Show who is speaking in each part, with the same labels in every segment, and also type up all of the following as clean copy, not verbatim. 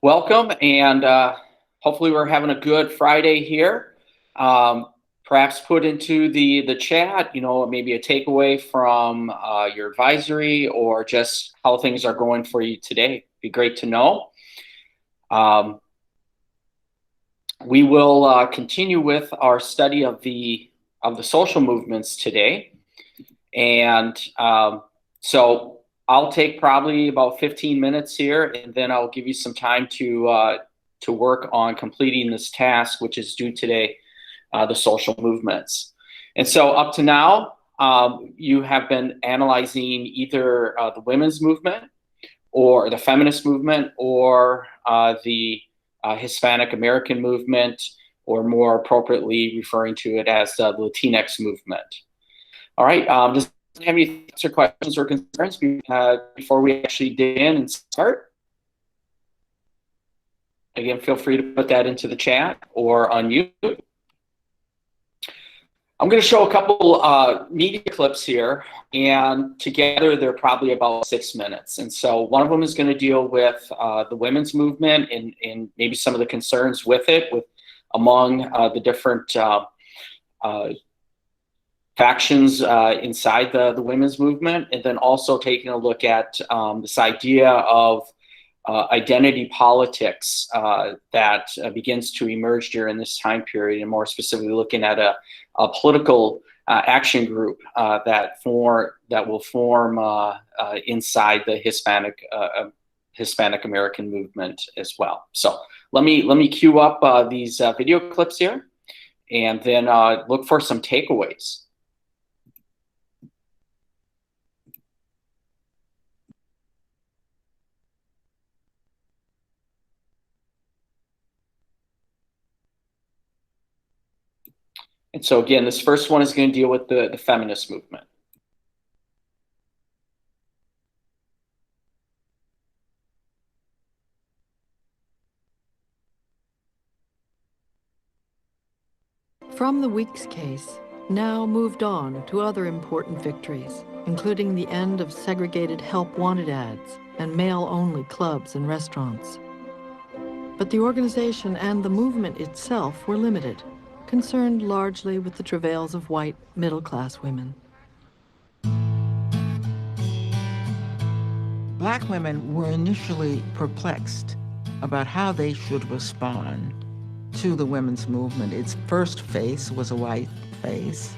Speaker 1: Welcome, and hopefully we're having a good Friday here. Um, Perhaps put into the chat, maybe a takeaway from your advisory or just how things are going for you today. Be great to know. Um, we will continue with our study of the social movements today, and so I'll take probably about 15 minutes here, and then I'll give you some time to work on completing this task, which is due today, the social movements. And so up to now, you have been analyzing either the women's movement or the feminist movement or the Hispanic American movement, or more appropriately referring to it as the Latinx movement. All right, does anyone have any thoughts or questions or concerns before we actually dig in and start? Again, feel free to put that into the chat or unmute. I'm going to show a couple media clips here, and together they're probably about 6 minutes. And so one of them is going to deal with the women's movement and maybe some of the concerns with it, among the different factions inside the women's movement, and then also taking a look at this idea of identity politics that begins to emerge during this time period, and more specifically looking at a political action group that will form inside the Hispanic American movement as well. So let me queue up these video clips here, and then look for some takeaways. And so again, this first one is going to deal with the feminist movement.
Speaker 2: From the Weeks case, now moved on to other important victories, including the end of segregated help wanted ads and male-only clubs and restaurants. But the organization and the movement itself were limited, concerned largely with the travails of white, middle-class women.
Speaker 3: Black women were initially perplexed about how they should respond to the women's movement. Its first face was a white face.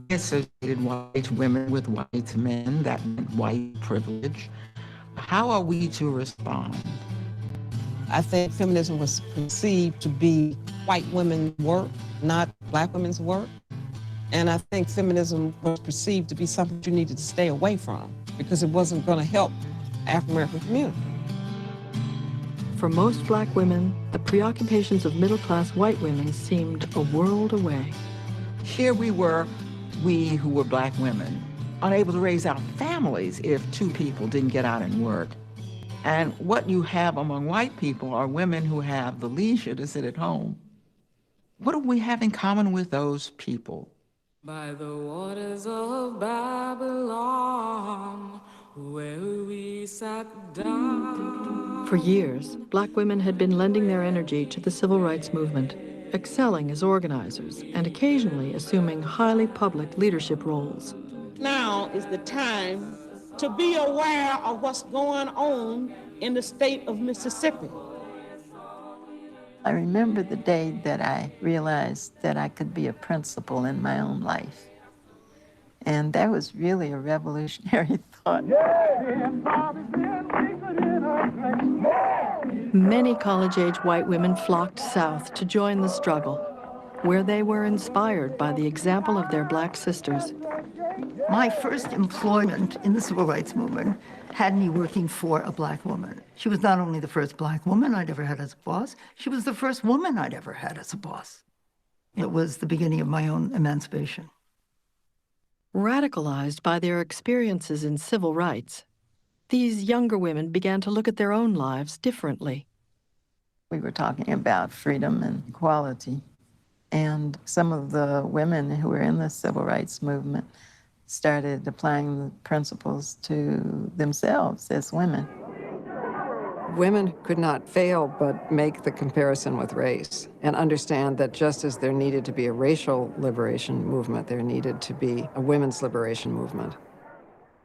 Speaker 3: They associated white women with white men. That meant white privilege. How are we to respond?
Speaker 4: I think feminism was perceived to be white women's work, not black women's work. And I think feminism was perceived to be something you needed to stay away from because it wasn't going to help the African-American community.
Speaker 2: For most black women, the preoccupations of middle-class white women seemed a world away.
Speaker 3: Here we were, we who were black women, unable to raise our families if two people didn't get out and work. And what you have among white people are women who have the leisure to sit at home. What do we have in common with those people?
Speaker 5: By the waters of Babylon, where we sat down.
Speaker 2: For years, black women had been lending their energy to the civil rights movement, excelling as organizers and occasionally assuming highly public leadership roles.
Speaker 6: Now is the time to be aware of what's going on in the state of Mississippi.
Speaker 7: I remember the day that I realized that I could be a principal in my own life. And that was really a revolutionary thought.
Speaker 2: Many college-age white women flocked south to join the struggle, where they were inspired by the example of their black sisters.
Speaker 8: My first employment in the civil rights movement had me working for a black woman. She was not only the first black woman I'd ever had as a boss, she was the first woman I'd ever had as a boss. It was the beginning of my own emancipation.
Speaker 2: Radicalized by their experiences in civil rights, these younger women began to look at their own lives differently.
Speaker 7: We were talking about freedom and equality, and some of the women who were in the civil rights movement started applying the principles to themselves as women.
Speaker 9: Women could not fail but make the comparison with race and understand that just as there needed to be a racial liberation movement, there needed to be a women's liberation movement.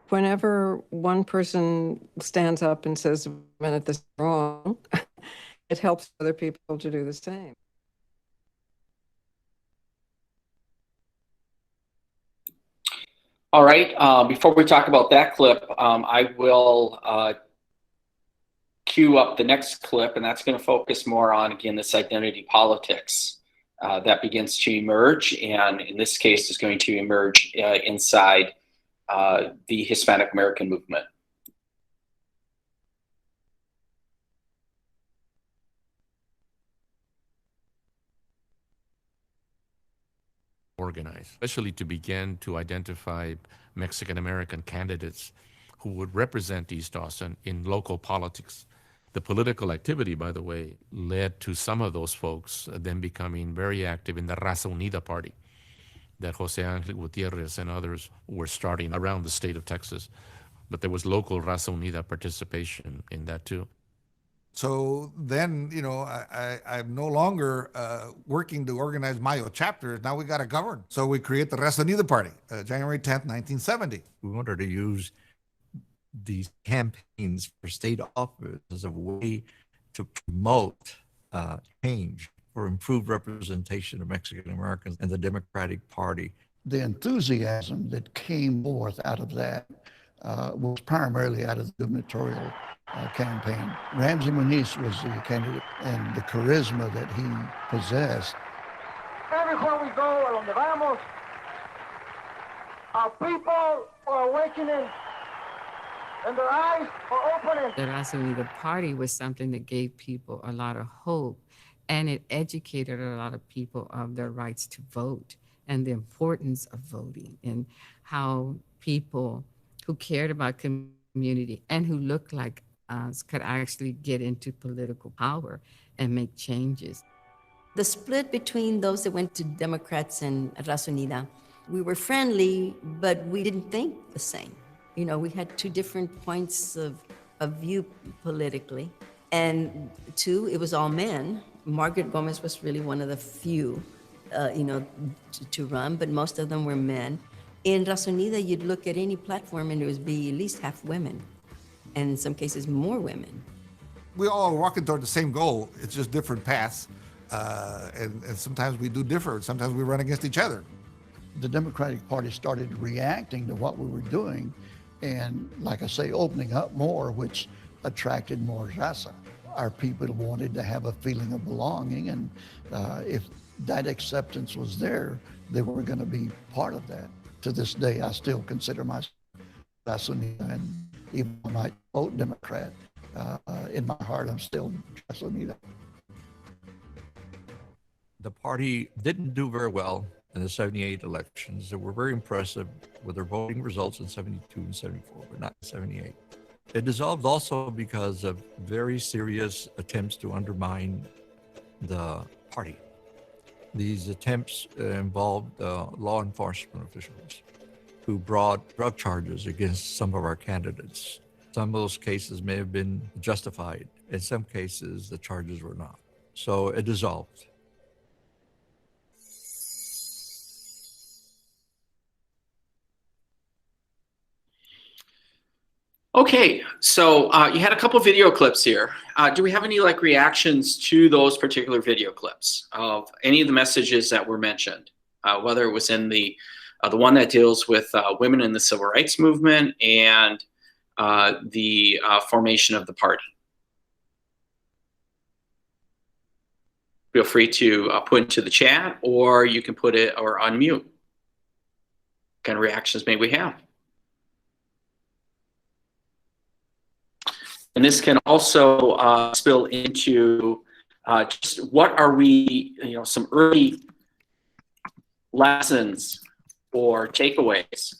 Speaker 9: Whenever one person stands up and says, "Minute, this is wrong," it helps other people to do the same.
Speaker 1: All right, before we talk about that clip, I will cue up the next clip, and that's going to focus more on, again, this identity politics that begins to emerge, and in this case is going to emerge inside the Hispanic American movement.
Speaker 10: Organized, especially to begin to identify Mexican American candidates who would represent East Austin in local politics. The political activity, by the way, led to some of those folks then becoming very active in the Raza Unida party that Jose Angel Gutierrez and others were starting around the state of Texas. But there was local Raza Unida participation in that too.
Speaker 11: So then, I'm no longer working to organize Mayo chapters. Now we got to govern. So we create the Raza Unida Party, January 10th, 1970.
Speaker 12: We wanted to use these campaigns for state office as a way to promote change for improved representation of Mexican Americans in the Democratic Party.
Speaker 13: The enthusiasm that came forth out of that was primarily out of the gubernatorial campaign. Ramsey Muniz was the candidate, and the charisma that he possessed.
Speaker 14: Everywhere we go, a donde vamos, our people are awakening and their eyes are opening.
Speaker 15: The Raza Unida Party was something that gave people a lot of hope, and it educated a lot of people of their rights to vote and the importance of voting and how people who cared about community and who looked like us could actually get into political power and make changes.
Speaker 16: The split between those that went to Democrats and Raza Unida, we were friendly, but we didn't think the same. We had two different points of view politically. And two, it was all men. Margaret Gomez was really one of the few, to run, but most of them were men. In Raza Unida, you'd look at any platform and there would be at least half women, and in some cases more women.
Speaker 11: We all are walking toward the same goal. It's just different paths. And sometimes we do differ. Sometimes we run against each other.
Speaker 13: The Democratic Party started reacting to what we were doing and, like I say, opening up more, which attracted more Raza. Our people wanted to have a feeling of belonging, and if that acceptance was there, they were going to be part of that. To this day, I still consider myself Raza Unida, and even though I might vote Democrat, in my heart, I'm still Raza Unida.
Speaker 12: The party didn't do very well in the 78 elections. They were very impressive with their voting results in 72 and 74, but not in 78. It dissolved also because of very serious attempts to undermine the party. These attempts involved law enforcement officials who brought drug charges against some of our candidates. Some of those cases may have been justified. In some cases, the charges were not. So it dissolved.
Speaker 1: Okay, so you had a couple video clips here. Do we have any reactions to those particular video clips of any of the messages that were mentioned, whether it was in the one that deals with women in the civil rights movement and the formation of the party? Feel free to put into the chat, or you can put it or unmute. What kind of reactions may we have? And this can also spill into just what are we, some early lessons or takeaways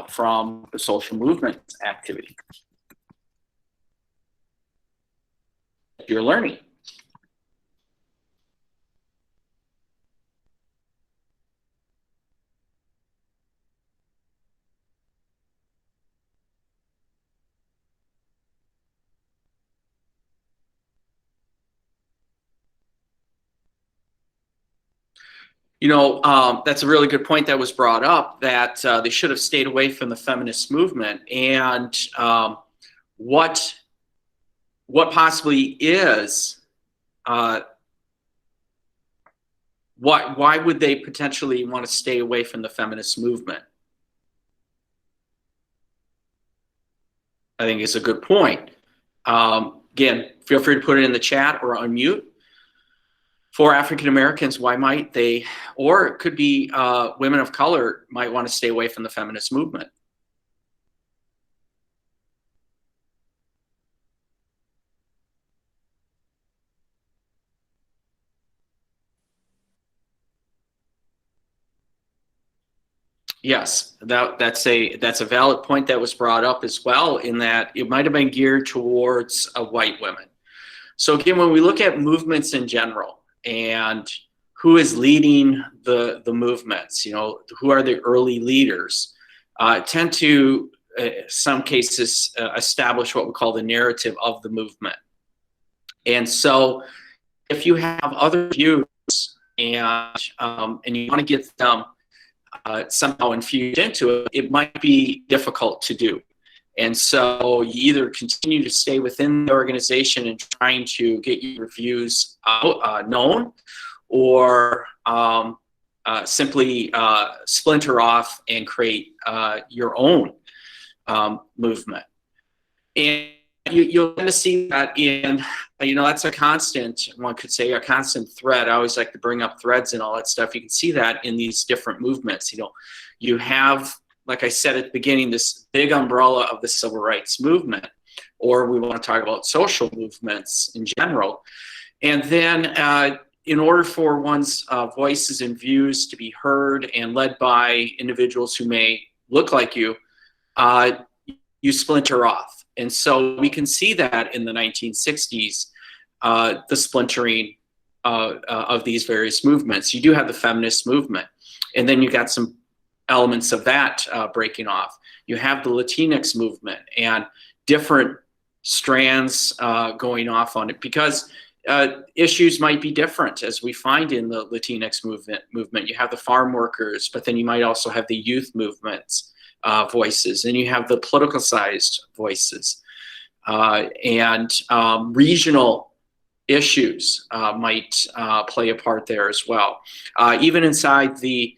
Speaker 1: from the social movement activity that you're learning. That's a really good point that was brought up, that they should have stayed away from the feminist movement. And what possibly is, why would they potentially want to stay away from the feminist movement? I think it's a good point. Again, feel free to put it in the chat or unmute. For African Americans, why might they, or it could be women of color might want to stay away from the feminist movement? Yes, that's a valid point that was brought up as well, in that it might have been geared towards white women. So again, when we look at movements in general and who is leading the movements, who are the early leaders, tend to, some cases, establish what we call the narrative of the movement. And so if you have other views and you want to get them somehow infused into it, it might be difficult to do. And so you either continue to stay within the organization and trying to get your views known, or simply splinter off and create your own movement. And you'll tend to see that in, that's a constant, one could say a constant thread. I always like to bring up threads and all that stuff. You can see that in these different movements. You have, like I said at the beginning, this big umbrella of the civil rights movement, or we want to talk about social movements in general. And then in order for one's voices and views to be heard and led by individuals who may look like you, you splinter off. And so we can see that in the 1960s, the splintering of these various movements. You do have the feminist movement, and then you got some elements of that breaking off. You have the Latinx movement and different strands going off on it, because issues might be different, as we find in the Latinx movement. You have the farm workers, but then you might also have the youth movements voices, and you have the politicized voices, and regional issues might play a part there as well. Even inside the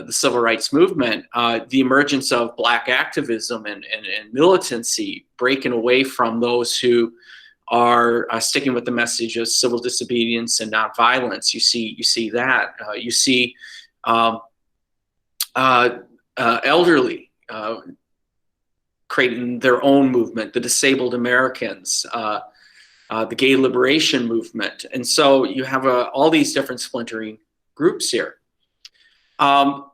Speaker 1: civil rights movement, the emergence of Black activism and militancy, breaking away from those who are sticking with the message of civil disobedience and nonviolence. You see that. You see elderly creating their own movement, the disabled Americans, the gay liberation movement. And so you have all these different splintering groups here. So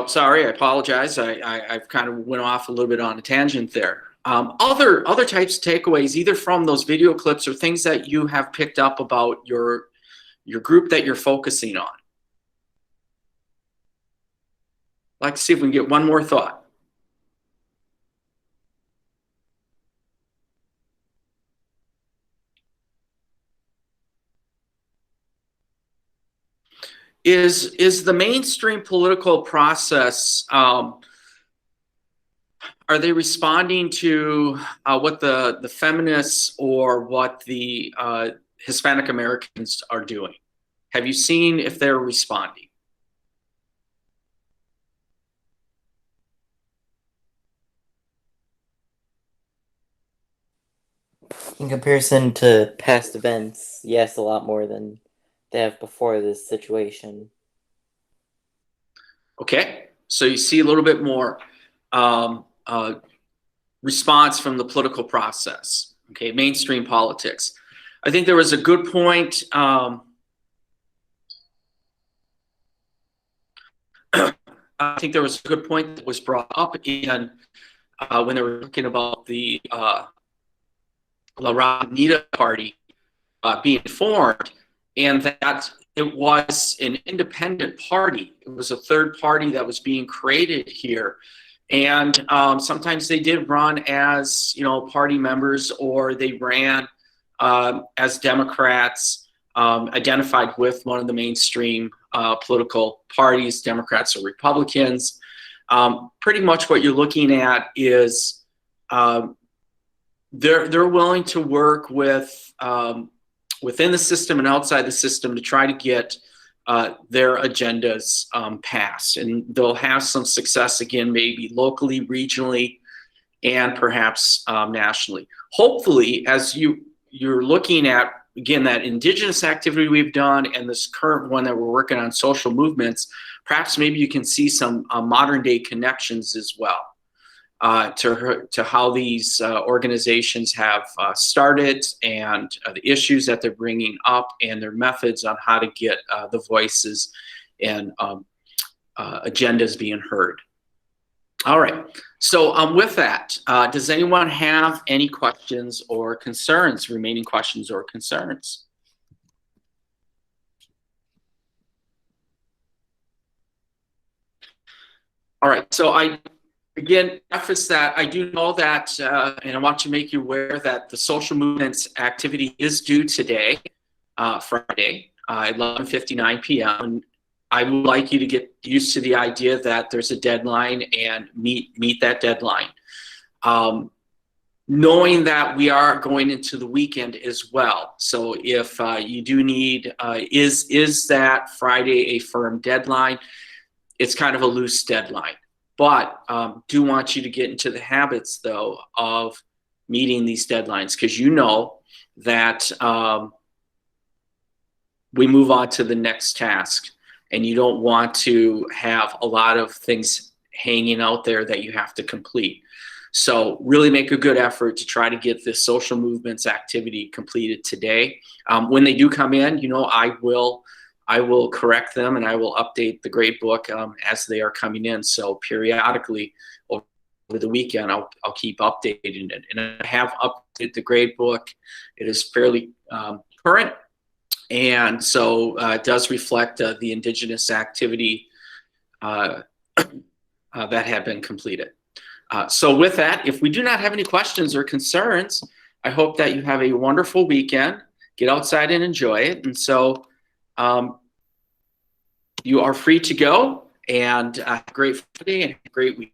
Speaker 1: sorry, I apologize. I've kind of went off a little bit on a tangent there. Other types of takeaways, either from those video clips or things that you have picked up about your group that you're focusing on. I'd like to see if we can get one more thought. Is the mainstream political process, are they responding to what the feminists or what the Hispanic Americans are doing? Have you seen if they're responding?
Speaker 17: In comparison to past events, yes, a lot more than they have before this situation.
Speaker 1: Okay, so you see a little bit more response from the political process. Okay, mainstream politics. I think there was a good point. I think there was a good point that was brought up in when they were talking about the La Rabanita Party being formed, and that it was an independent party. It was a third party that was being created here. And sometimes they did run as, party members, or they ran as Democrats identified with one of the mainstream political parties, Democrats or Republicans. Pretty much what you're looking at is they're willing to work with within the system and outside the system to try to get their agendas passed, and they'll have some success again, maybe locally, regionally, and perhaps nationally. Hopefully, as you're looking at again that indigenous activity we've done and this current one that we're working on, social movements, perhaps maybe you can see some modern day connections as well. To how these organizations have started and the issues that they're bringing up and their methods on how to get the voices and agendas being heard. All right, so with that, does anyone have any questions or concerns, remaining questions or concerns? All right, so again, preface that I do know that, and I want to make you aware that the social movements activity is due today, Friday, 11:59 p.m. And I would like you to get used to the idea that there's a deadline and meet that deadline. Knowing that we are going into the weekend as well. So if you do need, is that Friday a firm deadline? It's kind of a loose deadline. But do want you to get into the habits, though, of meeting these deadlines, because you know that we move on to the next task, and you don't want to have a lot of things hanging out there that you have to complete. So really make a good effort to try to get this social movements activity completed today. When they do come in, you know, I will correct them and I will update the grade book as they are coming in. So periodically over the weekend, I'll keep updating it. And I have updated the grade book. It is fairly current. And so it does reflect the indigenous activity that have been completed. So with that, if we do not have any questions or concerns, I hope that you have a wonderful weekend. Get outside and enjoy it. And so you are free to go, and have a great day and a great week.